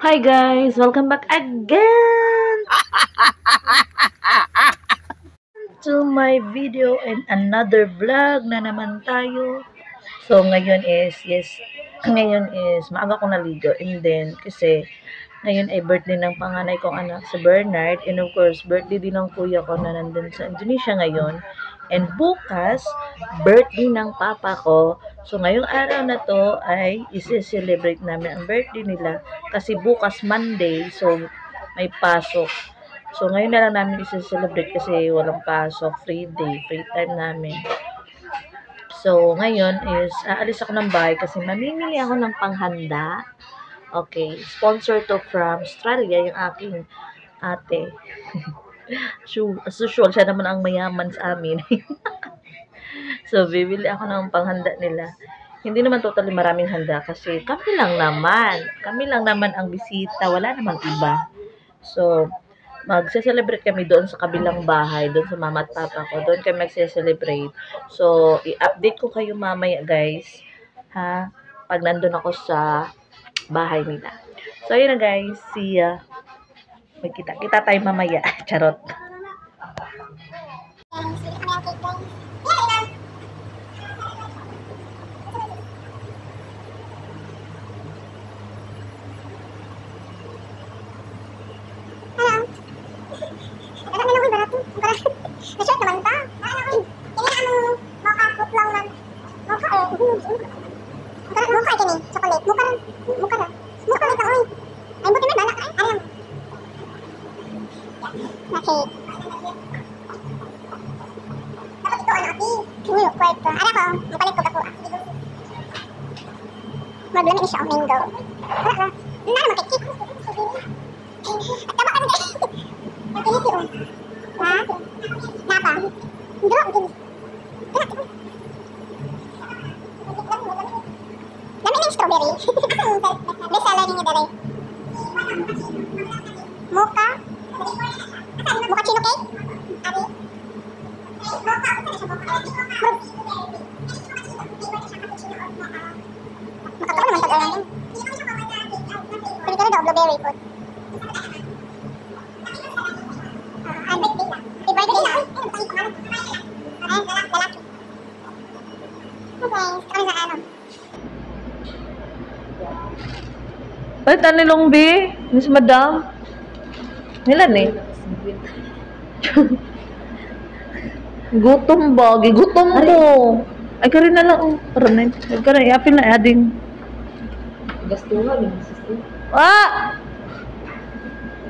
Hi guys! Welcome back again to my video and another vlog na naman tayo. So ngayon is, maaga ko naligo, and then kasi ngayon ay birthday ng panganay kong anak si Bernard, and of course birthday din ng kuya ko na nandun sa Indonesia ngayon, and bukas birthday ng papa ko. So ngayong araw na to ay isi-celebrate namin ang birthday nila kasi bukas Monday, so may pasok. So ngayon na lang namin isi-celebrate kasi walang pasok, free day, free time namin. So ngayon is aalis ako ng bahay kasi mamimili ako ng panghanda. Okay, sponsor to from Australia yung aking ate. As usual, siya naman ang mayaman sa amin. So, bibili ako ng panghanda nila. Hindi naman totally maraming handa kasi kami lang naman. Kami lang naman ang bisita. Wala namang iba. So, magse-celebrate kami doon sa kabilang bahay, doon sa mama at papa ko. Doon kami magse-celebrate. So, i-update ko kayo mamaya, guys. Ha? Pag nandun ako sa bahay nila. So, yun na, guys. See ya. Magkita-kita tayo mamaya. Charot. Nasyon naman ta. Ini anu mocha fruit lang nan. Mocha mocha kini chocolate. Mocha na oy. Ay buti man balak ay. Ayam. Okay. Dapat ito ano ati. Kini kwarto. Ara ko, mapalit ko ako. Problema ni siya mango. Ara. Na naman kay cake. At tama ka na. Kini ti on. Ha? Napa? Hindi ako din. Dami ng strawberry. Best seller niya dali. Mocha? Mochaccino cake? Ari? Mocha? Makatawa naman tagal namin. Pwede ka na daw, blueberry food. Ay, tanilong B, Miss Madam. Nilan eh. Gutom ba? Gigutom mo. Ay, ka rin na lang. Oh. Karoon na. Ka rin. Iapin na ading. Gastungan yung sister. Ah!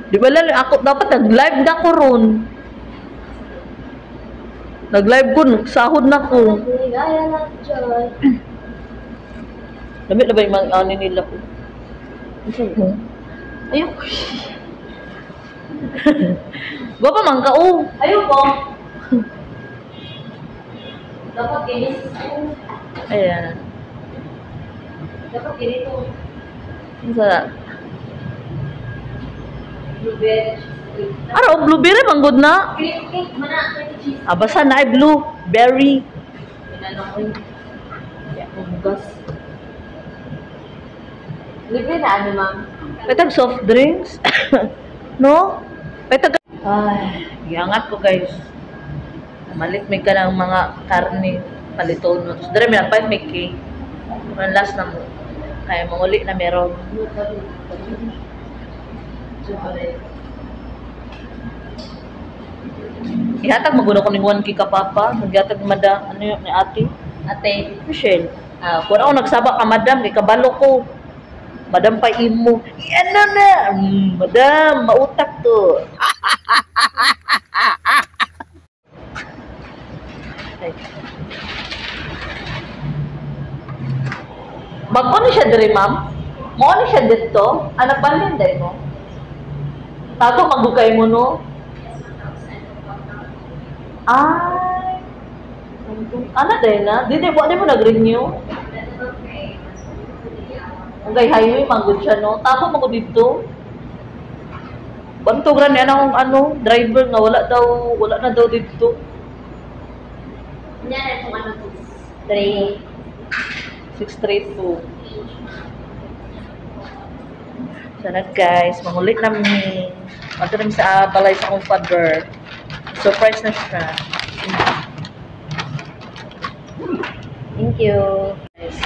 Di ba lang ako, dapat nag-live na ko ron. Nag-live ko, sahod na ko. Gaya lang, Joy. Lamit na ba yung mga ano nila ko? Ayun. Gwa pa man ka, oh. Ayun po. Dapat ganito. Ayan. Dapat ganito. Sa Blueberry. ano, blueberry man good na. Cake, mana, cheese. Ah, basta na ay blueberry. Pinanong ko yun. Kaya bugas. Libre na ano, ma'am? Petag soft drinks. No? Petag... Ay, giangat ko guys. Malit may ka ng mga karne paliton mo. Tapos dere may napay may cake. Ang last na mo. Kaya manguli na meron. Ihatag maguno ko ning 1K ka papa. Nagyatag ni madam, ano yun, ni ate? Ate. Michelle. Kung ako nagsaba ka madam, kay kabalo ko. Madam pa imo. Ano na? Madam, mautak to. Ay. Bago ni siya diri, ma'am? Mo ni siya dito? Anak balin dahil mo? Tago magugay mo, no? Ay. Ano dahil na? Di mo nag-renew? Ang gay highway, manggod siya, no? Tago mo ko dito. Bantog rin yan akong driver nga wala na daw dito. Yan na kung ano po. 3. 632. Sana guys, mangulit namin. Magka namin sa balay sa akong father. Surprise na siya. Thank you. Guys.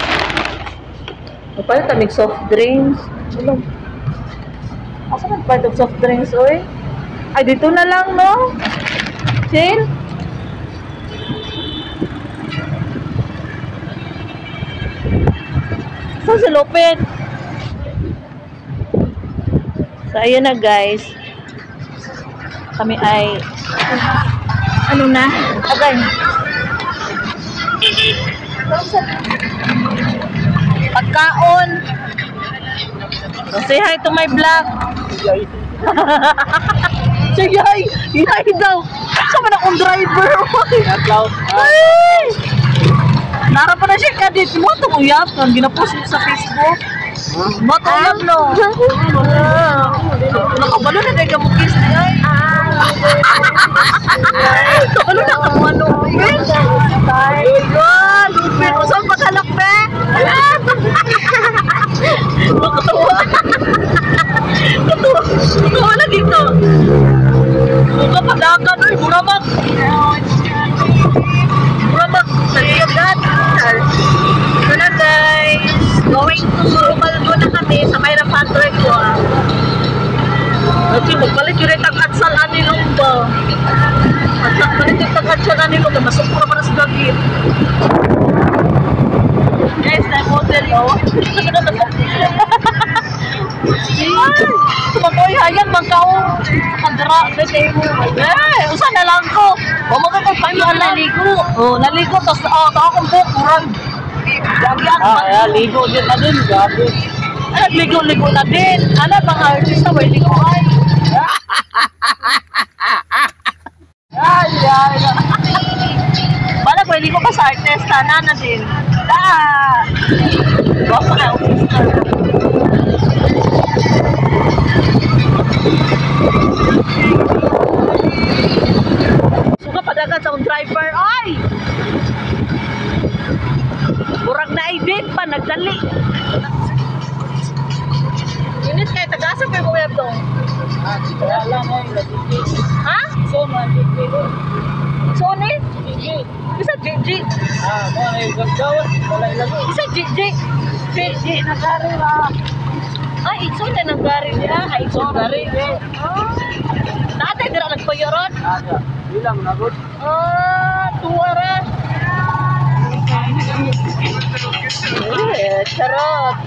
Magpalit kami soft drinks. Ano? Asa magpalit soft drinks, oy? Ay, dito na lang, no? Chill. Saan si Lopet? So, ayun na guys. Kami ay ano na? Agay. Pagkaon. So, say hi to my vlog. Say hi. Hi daw. Saan man akong driver? Ay! Nara pa na siya ka dito. Mo itong uyap. Ginapost mo sa Facebook. Mo itong uyap, no? Nakabalo na kayo mo kiss niya. Nakabalo na ka mo ano. Ayun! Lupin! Saan paghalak, be? Nakatawa. Nakatawa na dito. Muka padakan. Ay, buramag. Buramag. Saliyagat. So na guys. Going to Malbo na kami sa Mayra Factory ko. Kasi magpalit yung rin tag-atsal anilong ba? At magpalit yung tag-atsal anilong ba? Masukura pa na sa gagit. Guys, na-model yun. Tumakoy hayang magkao. Kadra. Usan na lang ko. O magkakagpayo ang naligo. O, naligo. Tapos, akong bukuran. Ligo din na din. Gabi. Ligo-ligo na din. Ano, mga artista, may ligo ay. Bala, may ligo pa sa artista. Na din. Baka na, artista. Suka padagan sa akong driver. Ay! Burag na i-date pa, nagdali. Unit kayo, taga-asa kayo kung web dong? Ha? Sony? Isa GG. Isa GG. GG, nagari na. Ay, ito na nagari niya. Ay, ito nagari. Naatay, dira nagpayorot? Bilang nagod. Tuwara. Charot.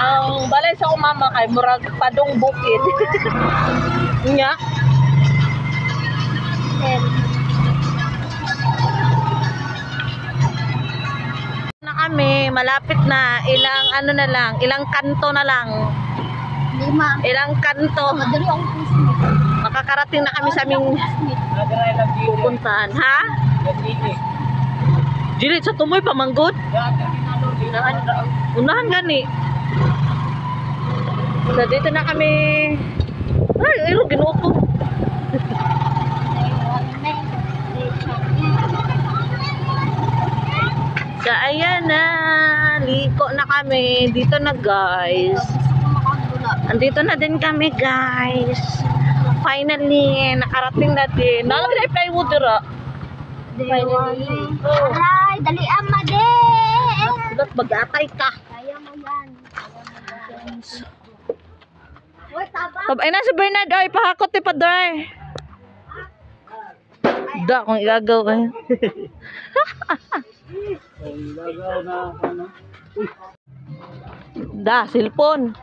Ang balay sa umama kay murag padong bukid. Nya. Na kami, malapit na, ilang ano na lang, ilang kanto na lang. 5. Ilang kanto. Madali ang puso. Makakarating na kami sa aming pupuntahan, ha? Dili sa tumoy pamanggod. Unahan gani. So dito na kami. Ay, ilo ginuot ko. So ayan na, liko na kami. Dito na guys. Andito na din kami guys. Finally, nakarating natin. Nalagay na plywood dira. Finally. Ay, dali ama de. Sulat mag-atay ka. Kaya mo yan. Ay na si Bernard, ay pahakot ti Padre. Da kung igagaw eh. Da, cellphone.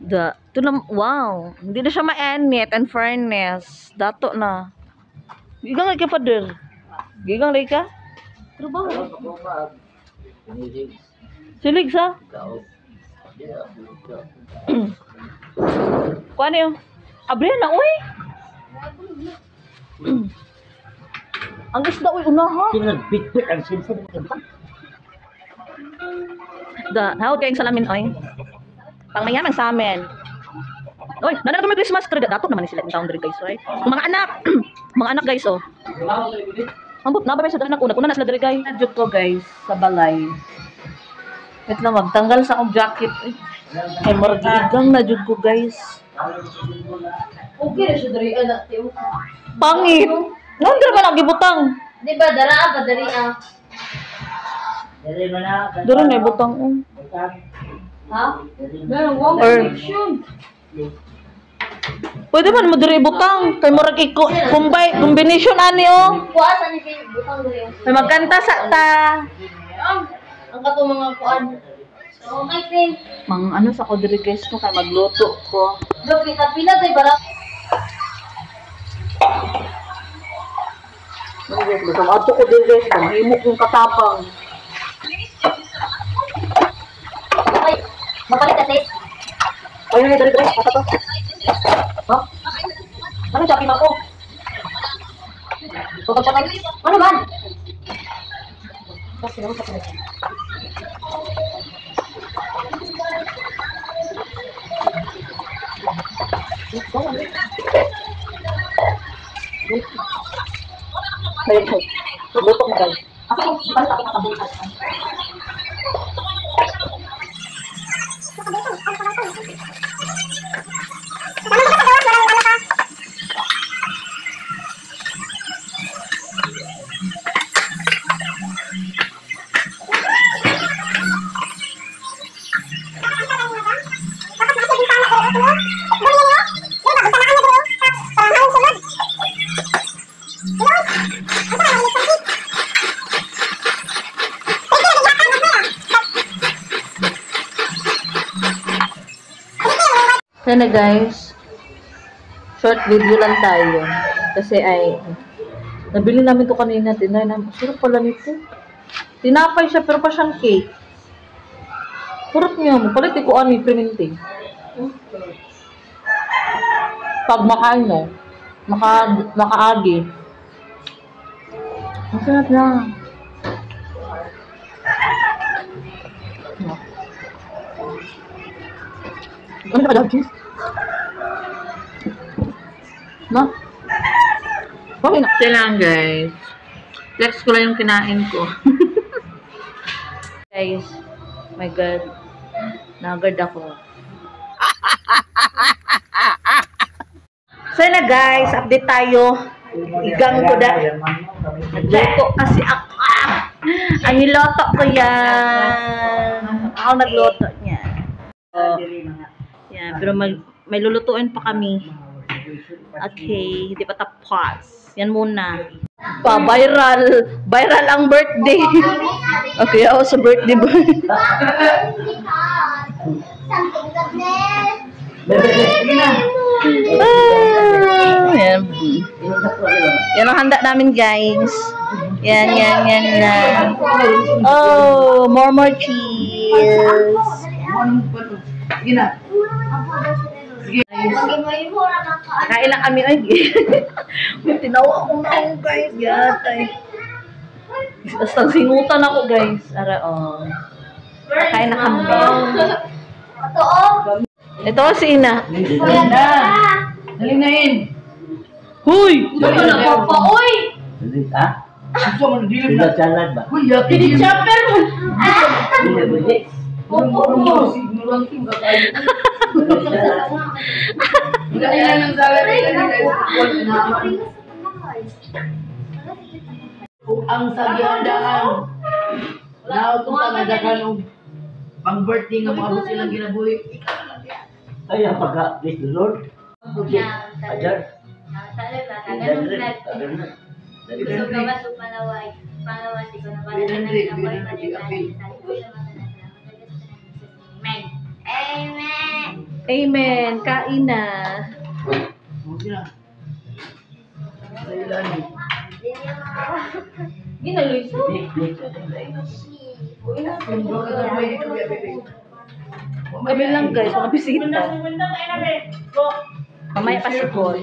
Da, ito na, wow. Hindi na siya ma-enit and fairness. Dato na. Gigang lagi ka, Father. Gigang lagi ka? Trabaho. Silig sa? Kuan yun? Abrihan na, uy. Ang isda, uy, unahan. Sino nagbitbit ang sinsin? Da, hawag kayong salamin, oy. Pang mayaman sa amin. Oy, nanalo kami Christmas tree. Dato naman sila yung taon rin guys, right? Mga anak. Mga anak guys, oh. Ambot na ba may sa danak una na sila diri guys. Adjud ko guys sa balay. Wait lang magtanggal sa akong jacket. Ay margigang na jud ko guys. Okay na siya dari anak tiyo. Pangit. Ngon dira man ang gibutang. Di ba dara ba dari ah? Dira na ibutang. Ha? Meron wong Or- connection. Pwede man mo dira ibutang kay murag kumbay combination ani oh. Kuha sa ni butang dari. May magkanta sa ta. Ang kato mga kuan. So, okay, thing. Mang ano sa ko diri guys ko kay magluto ko. Dok, kita pila tayo barak. Gusto ato ko diri guys, mahimok yung katapang. Okay. Mapalit kasi. Ayun na diri guys, ato to. Ha? Ano sabi mo ko? Pagkakatay. Ano man? Kasi naman sa pala. Ayun ko. Luto ko guys. Ako kung ipalita ko nakabukas. Sana guys, short video lang tayo. Kasi ay, nabili namin to kanina. Tinay namin, sarap pala nito. Tinapay siya pero pa siyang cake. Sarap niya, mapalit ko ani printing. Pag makain no, makaagi. Ang sarap na. Ano ka daw, cheese? No? Okay na. Ito lang, guys. Flex ko lang yung kinain ko. Guys, my God. Nagad ako. So na guys, update tayo. Igang ko da. Nagluto kasi ako. Ang niloto ko yan. Ako nagluto niya. Yan, pero may lulutuin pa kami. Okay, hindi pa tapos. Yan muna. Pa-viral. Viral ang birthday. Okay, ako sa birthday boy. Yan. Yan ang handa namin, guys. Yan. Oh, more cheese. Kain lang kami ay. Tinawa ko na ako guys. Yatay. Basta sinutan ako guys. Ara oh. Kain na kami. Ito si Ina. Halinain. Huy! Ano na papa? Uy! Ha? Gusto mo nagdilip na? Salad ba? Uy, yakin Pili chopper mo! Opo. Signulang ito kakain. Wala yan ang salad. Ang sagyandaan. Nautong ka nadakan ng pang-birthday nga mga busi lang ginabuhi. Ay, ang pagka-please the Lord. Ajar. Amen. Kain na. Sa ilalim. Ginaloy sa. Kami lang guys, mga bisita. Mamaya pa si Paul.